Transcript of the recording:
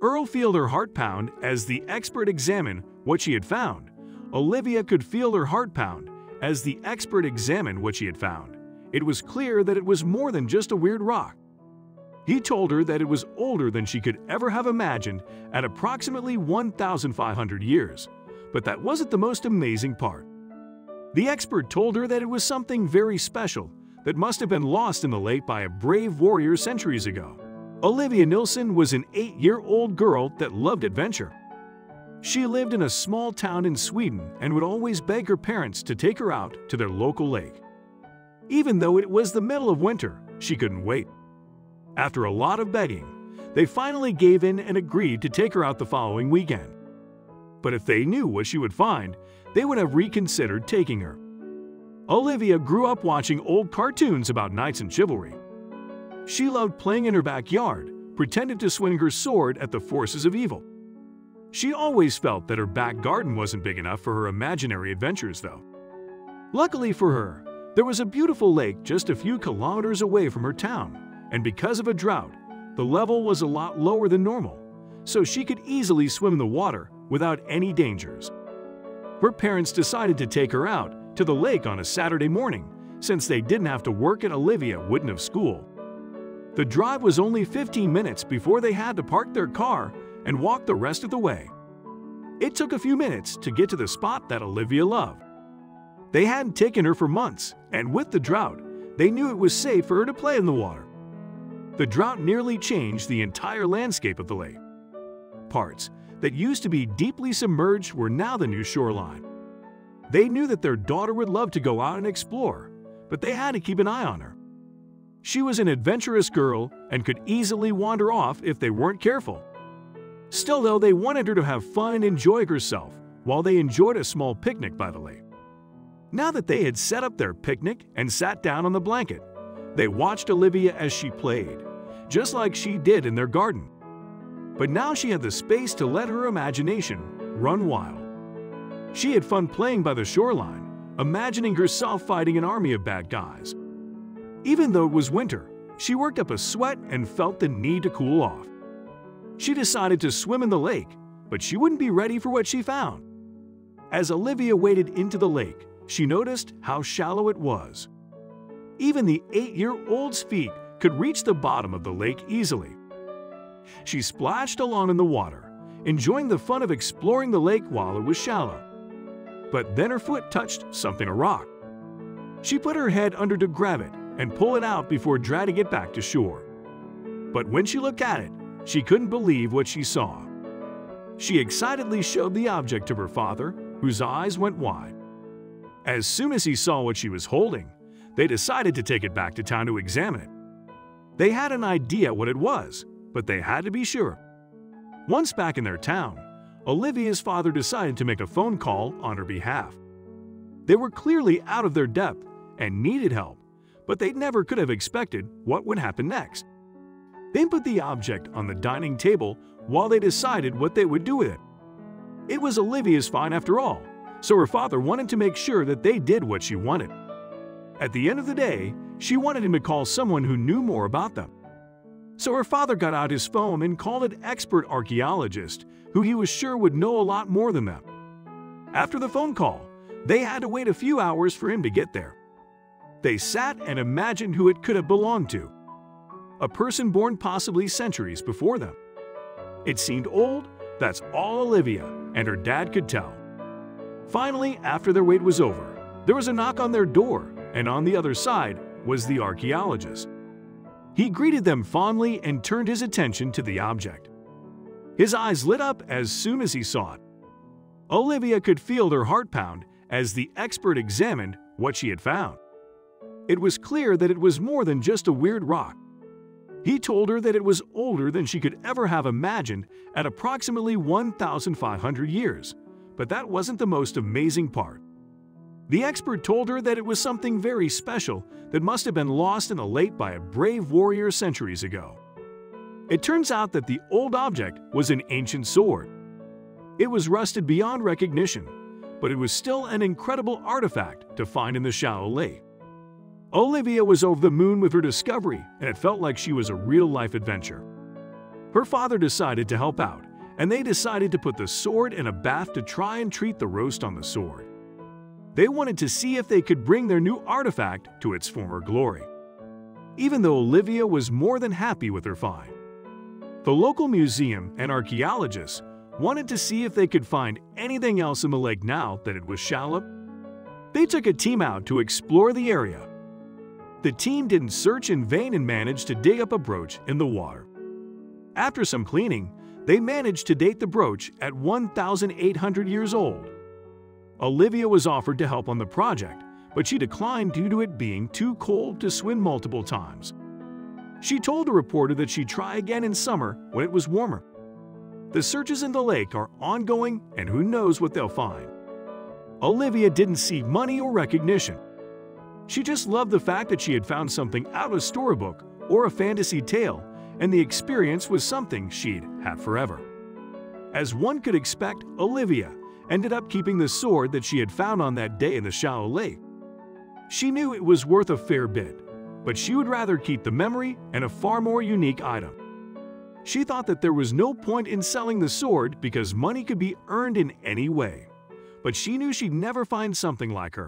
Earl felt her heart pound as the expert examined what she had found. Olivia could feel her heart pound as the expert examined what she had found. It was clear that it was more than just a weird rock. He told her that it was older than she could ever have imagined at approximately 1,500 years. But that wasn't the most amazing part. The expert told her that it was something very special that must have been lost in the lake by a brave warrior centuries ago. Olivia Nilsson was an 8-year-old girl that loved adventure. She lived in a small town in Sweden and would always beg her parents to take her out to their local lake. Even though it was the middle of winter, she couldn't wait. After a lot of begging, they finally gave in and agreed to take her out the following weekend. But if they knew what she would find, they would have reconsidered taking her. Olivia grew up watching old cartoons about knights and chivalry. She loved playing in her backyard, pretended to swing her sword at the forces of evil. She always felt that her back garden wasn't big enough for her imaginary adventures, though. Luckily for her, there was a beautiful lake just a few kilometers away from her town, and because of a drought, the level was a lot lower than normal, so she could easily swim in the water without any dangers. Her parents decided to take her out to the lake on a Saturday morning, since they didn't have to work and Olivia wouldn't have school. The drive was only 15 minutes before they had to park their car and walk the rest of the way. It took a few minutes to get to the spot that Olivia loved. They hadn't taken her for months, and with the drought, they knew it was safe for her to play in the water. The drought nearly changed the entire landscape of the lake. Parts that used to be deeply submerged were now the new shoreline. They knew that their daughter would love to go out and explore, but they had to keep an eye on her. She was an adventurous girl and could easily wander off if they weren't careful. Still, though, they wanted her to have fun and enjoy herself while they enjoyed a small picnic by the lake. Now that they had set up their picnic and sat down on the blanket, they watched Olivia as she played, just like she did in their garden. But now she had the space to let her imagination run wild. She had fun playing by the shoreline, imagining herself fighting an army of bad guys. Even though it was winter, she worked up a sweat and felt the need to cool off. She decided to swim in the lake, but she wouldn't be ready for what she found. As Olivia waded into the lake, she noticed how shallow it was. Even the 8-year-old's feet could reach the bottom of the lake easily. She splashed along in the water, enjoying the fun of exploring the lake while it was shallow. But then her foot touched something, a rock. She put her head under to grab it and pull it out before dragging it back to shore. But when she looked at it, she couldn't believe what she saw. She excitedly showed the object to her father, whose eyes went wide. As soon as he saw what she was holding, they decided to take it back to town to examine it. They had an idea what it was, but they had to be sure. Once back in their town, Olivia's father decided to make a phone call on her behalf. They were clearly out of their depth and needed help, but they never could have expected what would happen next. They put the object on the dining table while they decided what they would do with it. It was Olivia's find after all, so her father wanted to make sure that they did what she wanted. At the end of the day, she wanted him to call someone who knew more about them. So her father got out his phone and called an expert archaeologist who he was sure would know a lot more than them. After the phone call, they had to wait a few hours for him to get there. They sat and imagined who it could have belonged to. A person born possibly centuries before them. It seemed old, that's all Olivia and her dad could tell. Finally, after their wait was over, there was a knock on their door, and on the other side was the archaeologist. He greeted them fondly and turned his attention to the object. His eyes lit up as soon as he saw it. Olivia could feel her heart pound as the expert examined what she had found. It was clear that it was more than just a weird rock. He told her that it was older than she could ever have imagined at approximately 1,500 years, but that wasn't the most amazing part. The expert told her that it was something very special that must have been lost in the lake by a brave warrior centuries ago. It turns out that the old object was an ancient sword. It was rusted beyond recognition, but it was still an incredible artifact to find in the shallow lake. Olivia was over the moon with her discovery, and it felt like she was a real-life adventure. Her father decided to help out, and they decided to put the sword in a bath to try and treat the roast on the sword. They wanted to see if they could bring their new artifact to its former glory. Even though Olivia was more than happy with her find. The local museum and archaeologists wanted to see if they could find anything else in the lake now that it was shallow. They took a team out to explore the area. The team didn't search in vain and managed to dig up a brooch in the water. After some cleaning, they managed to date the brooch at 1,800 years old. Olivia was offered to help on the project, but she declined due to it being too cold to swim multiple times. She told a reporter that she'd try again in summer when it was warmer. The searches in the lake are ongoing, and who knows what they'll find. Olivia didn't seek money or recognition. She just loved the fact that she had found something out of a storybook or a fantasy tale, and the experience was something she'd have forever. As one could expect, Olivia ended up keeping the sword that she had found on that day in the shallow lake. She knew it was worth a fair bit, but she would rather keep the memory and a far more unique item. She thought that there was no point in selling the sword because money could be earned in any way, but she knew she'd never find something like her.